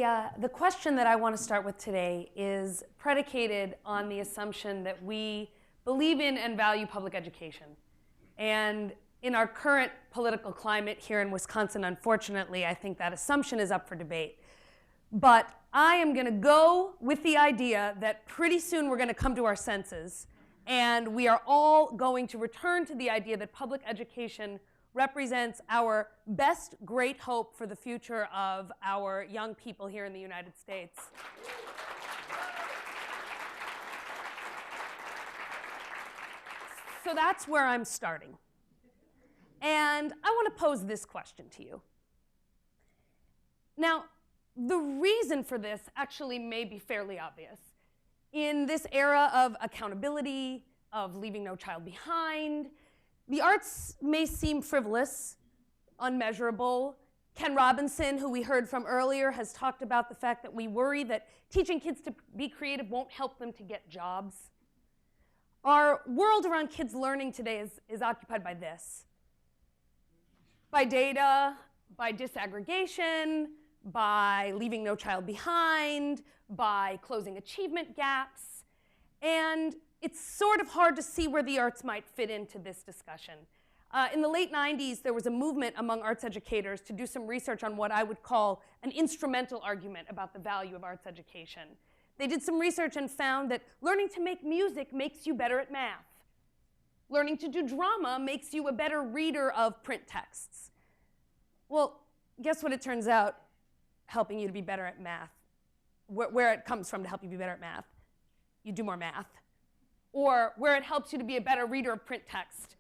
The question that I want to start with today is predicated on the assumption that we believe in and value public education. And in our current political climate here in Wisconsin, unfortunately, I think that assumption is up for debate. But I am going to go with the idea that pretty soon we're going to come to our senses, and we are all going to return to the idea that public education represents our best great hope for the future of our young people here in the United States. So that's where I'm starting. And I want to pose this question to you. Now, the reason for this actually may be fairly obvious. In this era of accountability, of leaving no child behind, the arts may seem frivolous, unmeasurable. Ken Robinson, who we heard from earlier, has talked about the fact that we worry that teaching kids to be creative won't help them to get jobs. Our world around kids learning today is occupied by this. By data, by disaggregation, by leaving no child behind, by closing achievement gaps. And it's sort of hard to see where the arts might fit into this discussion. In the late 90s, there was a movement among arts educators to do some research on what I would call an instrumental argument about the value of arts education. They did some research and found that learning to make music makes you better at math. Learning to do drama makes you a better reader of print texts. Well, guess what it turns out helping you to be better at math, where it comes from to help you be better at math? You do more math. Or where it helps you to be a better reader of print text,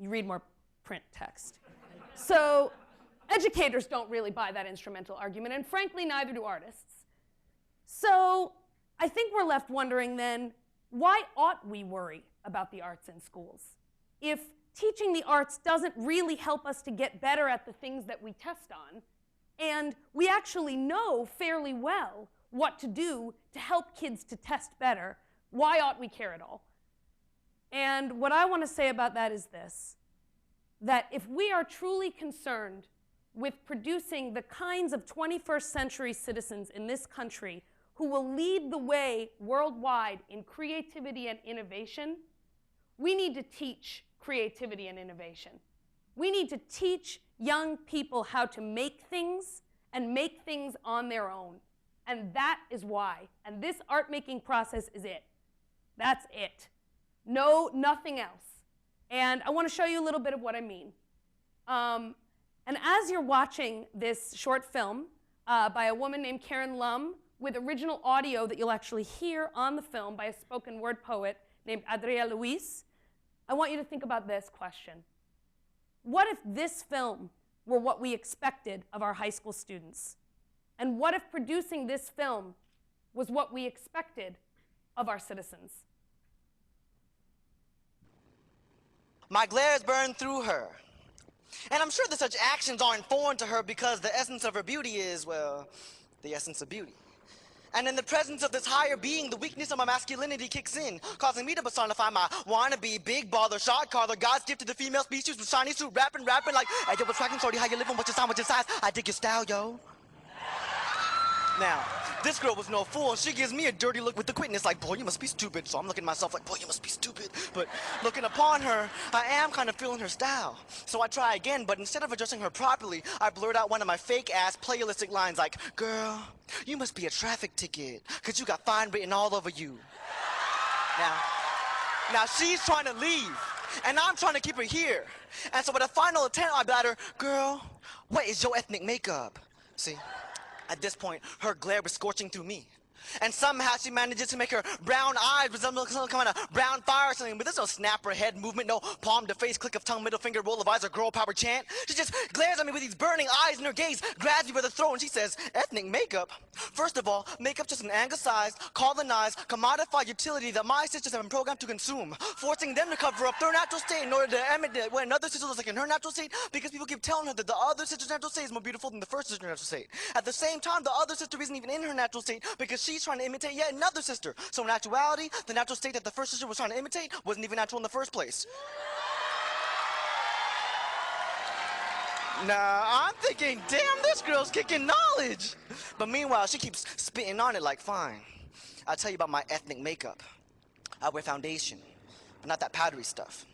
you read more print text. So educators don't really buy that instrumental argument, and frankly, neither do artists. So I think we're left wondering then, why ought we worry about the arts in schools? If teaching the arts doesn't really help us to get better at the things that we test on, and we actually know fairly well what to do to help kids to test better, why ought we care at all? And what I want to say about that is this, that if we are truly concerned with producing the kinds of 21st century citizens in this country who will lead the way worldwide in creativity and innovation, we need to teach creativity and innovation. We need to teach young people how to make things and make things on their own. And that is why. And this art-making process is it. That's it. No, nothing else. And I want to show you a little bit of what I mean. And as you're watching this short film by a woman named Karen Lum with original audio that you'll actually hear on the film by a spoken word poet named Adria Luis, I want you to think about this question. What if this film were what we expected of our high school students? And what if producing this film was what we expected of our citizens? My glare has burned through her. And I'm sure that such actions aren't foreign to her because the essence of her beauty is, well, the essence of beauty. And in the presence of this higher being, the weakness of my masculinity kicks in, causing me to personify my wannabe, big baller, shot caller, God's gift to the female species with shiny suit, rapping like, hey, yo, what's cracking, shorty, how you living, what's your sign, what's your size? I dig your style, yo. Now, this girl was no fool, and she gives me a dirty look with the quickness like, boy, you must be stupid. So I'm looking at myself like, boy, you must be stupid. But looking upon her, I am kind of feeling her style. So I try again, but instead of addressing her properly, I blurt out one of my fake-ass playalistic lines like, girl, you must be a traffic ticket, because you got fine written all over you. Now she's trying to leave, and I'm trying to keep her here. And so with a final attempt, I blatter, girl, what is your ethnic makeup? See? At this point, her glare was scorching through me. And somehow she manages to make her brown eyes resemble some kind of brown fire or something. But there's no snap or head movement, no palm to face, click of tongue, middle finger, roll of eyes, or girl power chant. She just glares at me with these burning eyes, and her gaze grabs me by the throat, and she says, ethnic makeup? First of all, makeup's just an anglicized, colonized, commodified utility that my sisters have been programmed to consume, forcing them to cover up their natural state in order to emulate what another sister looks like in her natural state, because people keep telling her that the other sister's natural state is more beautiful than the first sister's natural state. At the same time, the other sister isn't even in her natural state because she's trying to imitate yet another sister. So in actuality, the natural state that the first sister was trying to imitate wasn't even natural in the first place. Nah, I'm thinking, damn, this girl's kicking knowledge. But meanwhile, she keeps spitting on it like, fine. I'll tell you about my ethnic makeup. I wear foundation, but not that powdery stuff.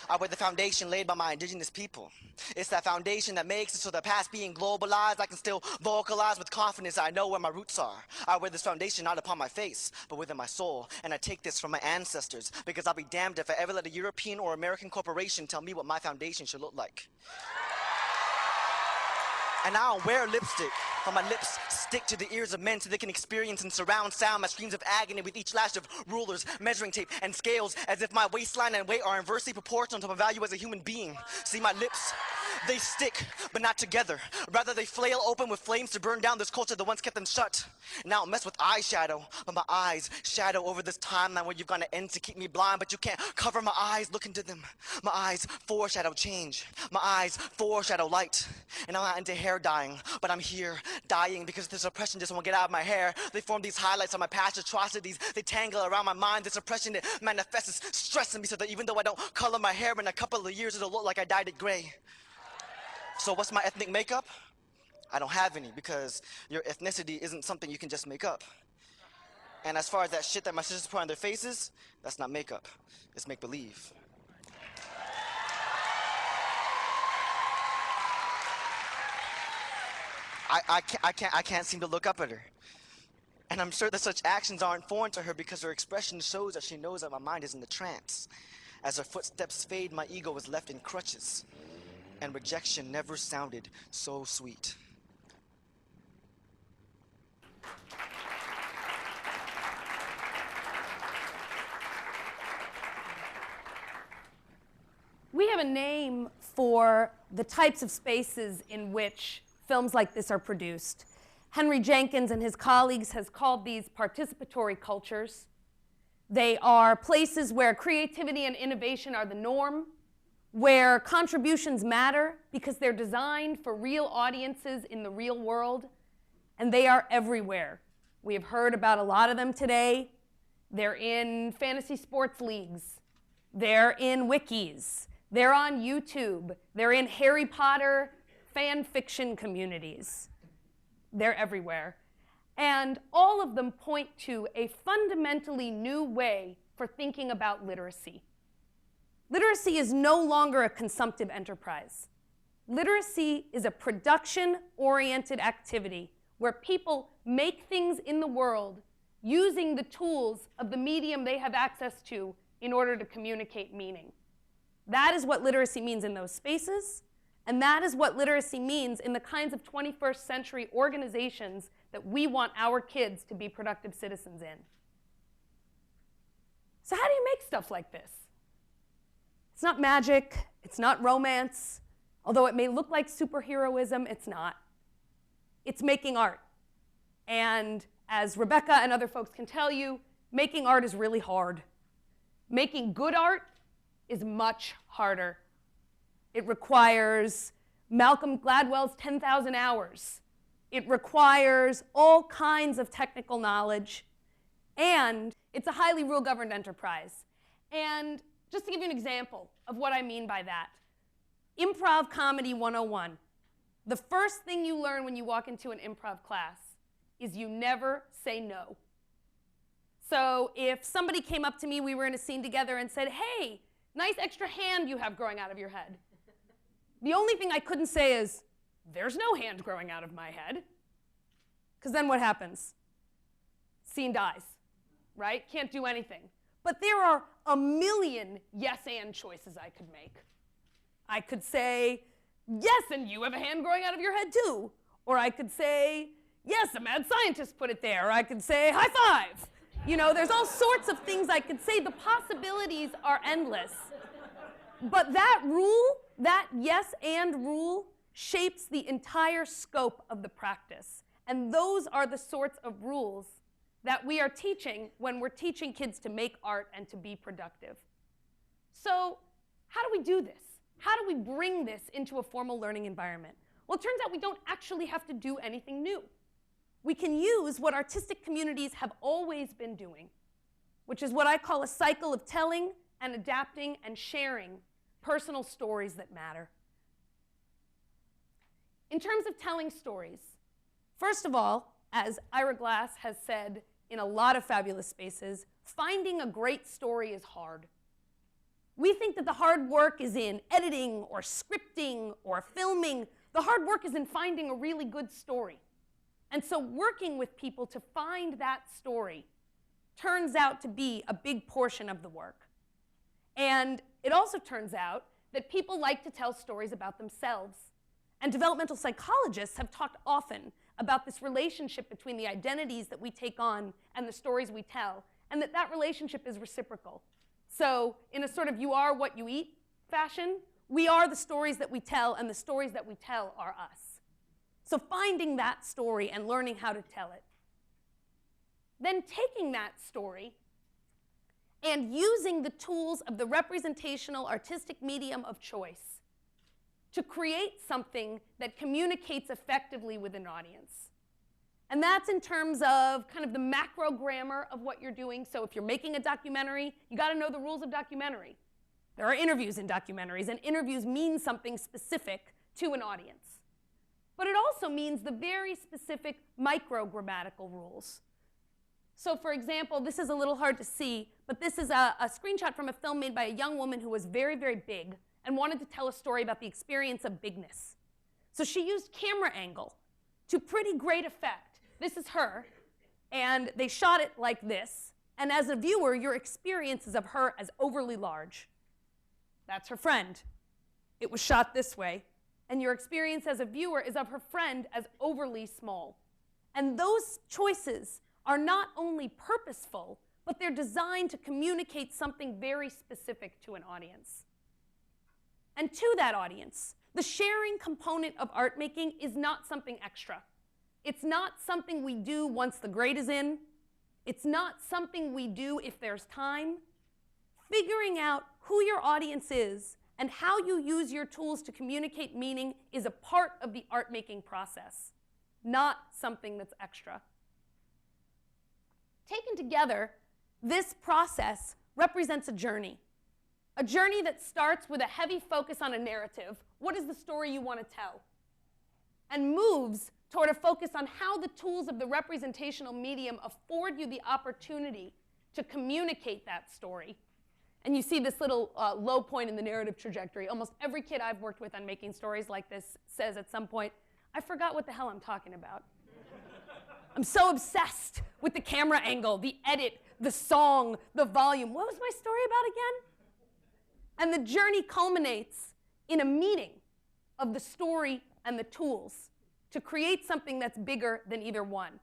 I wear the foundation laid by my indigenous people. It's that foundation that makes it so that past being globalized, I can still vocalize with confidence I know where my roots are. I wear this foundation not upon my face, but within my soul, and I take this from my ancestors, because I'll be damned if I ever let a European or American corporation tell me what my foundation should look like. And I don't wear lipstick, but my lips stick to the ears of men so they can experience and surround sound my screams of agony with each lash of rulers, measuring tape, and scales, as if my waistline and weight are inversely proportional to my value as a human being. See, my lips, they stick, but not together. Rather, they flail open with flames to burn down this culture that once kept them shut. And I don't mess with eyeshadow, but my eyes shadow over this timeline where you've gone to end to keep me blind, but you can't cover my eyes, look into them. My eyes foreshadow change. My eyes foreshadow light. And I'm not into hair dyeing, but I'm here dying because this oppression just won't get out of my hair. They form these highlights of my past atrocities. They tangle around my mind. This oppression that manifests is stressing me so that even though I don't color my hair, in a couple of years it'll look like I dyed it gray. So what's my ethnic makeup? I don't have any because your ethnicity isn't something you can just make up. And as far as that shit that my sisters put on their faces, that's not makeup. It's make-believe. I can't seem to look up at her. And I'm sure that such actions aren't foreign to her because her expression shows that she knows that my mind is in a trance. As her footsteps fade, my ego is left in crutches. And rejection never sounded so sweet. We have a name for the types of spaces in which films like this are produced. Henry Jenkins and his colleagues has called these participatory cultures. They are places where creativity and innovation are the norm, where contributions matter because they're designed for real audiences in the real world, and they are everywhere. We have heard about a lot of them today. They're in fantasy sports leagues. They're in wikis. They're on YouTube. They're in Harry Potter fan fiction communities. They're everywhere. And all of them point to a fundamentally new way for thinking about literacy. Literacy is no longer a consumptive enterprise. Literacy is a production-oriented activity where people make things in the world using the tools of the medium they have access to in order to communicate meaning. That is what literacy means in those spaces, and that is what literacy means in the kinds of 21st century organizations that we want our kids to be productive citizens in. So how do you make stuff like this? It's not magic, it's not romance, although it may look like superheroism, it's not. It's making art. And as Rebecca and other folks can tell you, making art is really hard. Making good art is much harder. It requires Malcolm Gladwell's 10,000 hours. It requires all kinds of technical knowledge, and it's a highly rule-governed enterprise. And just to give you an example of what I mean by that, Improv Comedy 101. The first thing you learn when you walk into an improv class is you never say no. So if somebody came up to me, we were in a scene together, and said, hey, nice extra hand you have growing out of your head. The only thing I couldn't say is, there's no hand growing out of my head. Because then what happens? Scene dies, right? Can't do anything. But there are a million yes-and choices I could make. I could say, yes, and you have a hand growing out of your head too. Or I could say, yes, a mad scientist put it there. Or I could say, high five. You know, there's all sorts of things I could say. The possibilities are endless. But that rule, that yes and rule, shapes the entire scope of the practice. And those are the sorts of rules that we are teaching when we're teaching kids to make art and to be productive. So how do we do this? How do we bring this into a formal learning environment? Well, it turns out we don't actually have to do anything new. We can use what artistic communities have always been doing, which is what I call a cycle of telling and adapting and sharing personal stories that matter. In terms of telling stories, first of all, as Ira Glass has said in a lot of fabulous spaces, finding a great story is hard. We think that the hard work is in editing or scripting or filming. The hard work is in finding a really good story. And so working with people to find that story turns out to be a big portion of the work. And it also turns out that people like to tell stories about themselves. And developmental psychologists have talked often about this relationship between the identities that we take on and the stories we tell, and that relationship is reciprocal. So in a sort of you are what you eat fashion, we are the stories that we tell, and the stories that we tell are us. So finding that story and learning how to tell it. Then taking that story and using the tools of the representational artistic medium of choice to create something that communicates effectively with an audience. And that's in terms of kind of the macro grammar of what you're doing. So if you're making a documentary, you got to know the rules of documentary. There are interviews in documentaries, and interviews mean something specific to an audience. But it also means the very specific micro-grammatical rules. So for example, this is a little hard to see, but this is a screenshot from a film made by a young woman who was very, very big and wanted to tell a story about the experience of bigness. So she used camera angle to pretty great effect. This is her, and they shot it like this. And as a viewer, your experience is of her as overly large. That's her friend. It was shot this way. And your experience as a viewer is of her friend as overly small. And those choices are not only purposeful, but they're designed to communicate something very specific to an audience. And to that audience, the sharing component of art making is not something extra. It's not something we do once the grade is in. It's not something we do if there's time. Figuring out who your audience is and how you use your tools to communicate meaning is a part of the art making process, not something that's extra. Taken together, this process represents a journey that starts with a heavy focus on a narrative. What is the story you want to tell? And moves toward a focus on how the tools of the representational medium afford you the opportunity to communicate that story. And you see this little low point in the narrative trajectory. Almost every kid I've worked with on making stories like this says at some point, I forgot what the hell I'm talking about. I'm so obsessed with the camera angle, the edit, the song, the volume. What was my story about again? And the journey culminates in a meeting of the story and the tools to create something that's bigger than either one.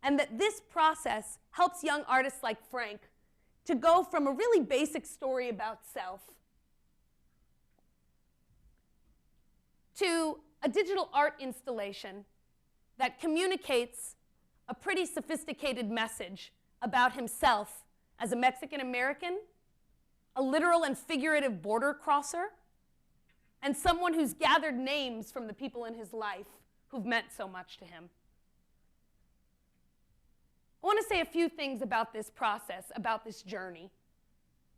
And that this process helps young artists like Frank to go from a really basic story about self to a digital art installation that communicates a pretty sophisticated message about himself as a Mexican American, a literal and figurative border crosser, and someone who's gathered names from the people in his life who've meant so much to him. I want to say a few things about this process, about this journey.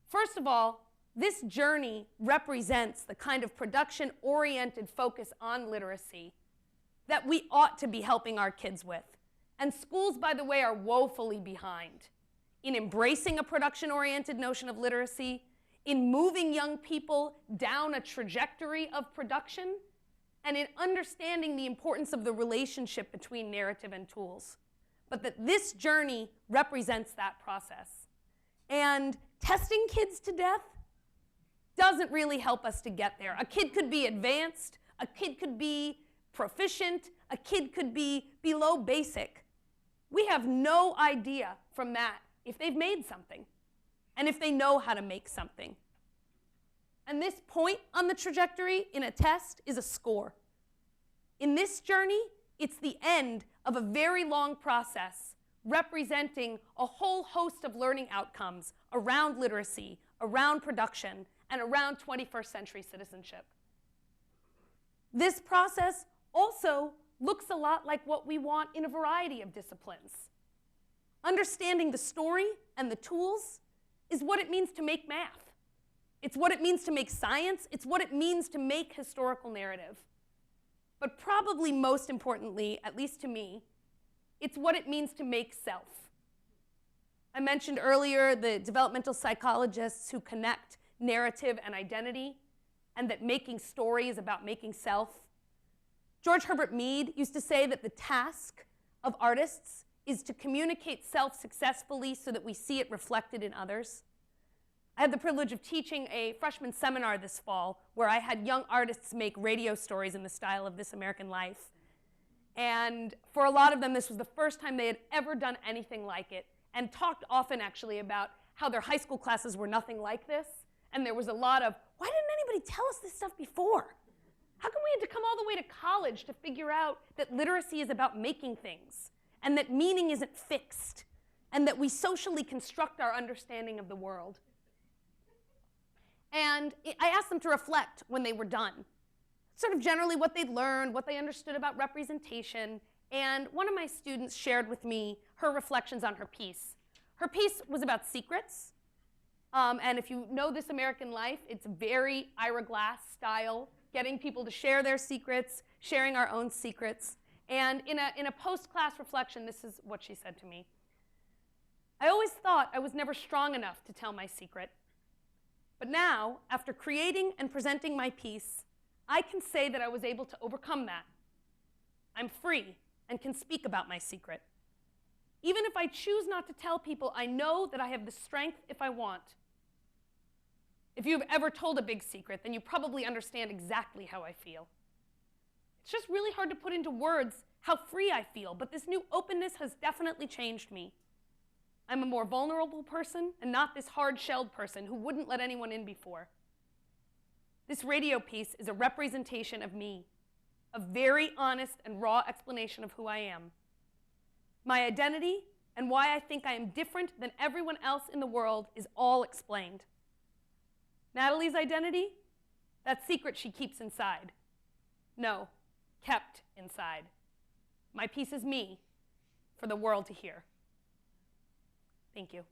First of all, this journey represents the kind of production-oriented focus on literacy that we ought to be helping our kids with. And schools, by the way, are woefully behind in embracing a production-oriented notion of literacy, in moving young people down a trajectory of production, and in understanding the importance of the relationship between narrative and tools. But that this journey represents that process. And testing kids to death doesn't really help us to get there. A kid could be advanced, a kid could be proficient, a kid could be below basic. We have no idea from that if they've made something and if they know how to make something. And this point on the trajectory in a test is a score. In this journey, it's the end of a very long process representing a whole host of learning outcomes around literacy, around production, and around 21st century citizenship. This process also looks a lot like what we want in a variety of disciplines. Understanding the story and the tools is what it means to make math. It's what it means to make science. It's what it means to make historical narrative. but probably most importantly, at least to me, it's what it means to make self. I mentioned earlier the developmental psychologists who connect narrative and identity, and that making story is about making self. George Herbert Mead used to say that the task of artists is to communicate self successfully so that we see it reflected in others. I had the privilege of teaching a freshman seminar this fall where I had young artists make radio stories in the style of This American Life. And for a lot of them, this was the first time they had ever done anything like it, and talked often actually about how their high school classes were nothing like this. And there was a lot of, why didn't anybody tell us this stuff before? How come we had to come all the way to college to figure out that literacy is about making things, and that meaning isn't fixed, and that we socially construct our understanding of the world? And I asked them to reflect when they were done, sort of generally what they'd learned, what they understood about representation, and one of my students shared with me her reflections on her piece. Her piece was about secrets, and if you know This American Life, it's very Ira Glass style, getting people to share their secrets, sharing our own secrets. And in a post-class reflection, this is what she said to me. I always thought I was never strong enough to tell my secret. But now, after creating and presenting my piece, I can say that I was able to overcome that. I'm free and can speak about my secret. Even if I choose not to tell people, I know that I have the strength if I want. If you've ever told a big secret, then you probably understand exactly how I feel. It's just really hard to put into words how free I feel, but this new openness has definitely changed me. I'm a more vulnerable person and not this hard-shelled person who wouldn't let anyone in before. This radio piece is a representation of me, a very honest and raw explanation of who I am. My identity and why I think I am different than everyone else in the world is all explained. Natalie's identity? That secret she keeps inside. No, kept inside. My piece is me for the world to hear. Thank you.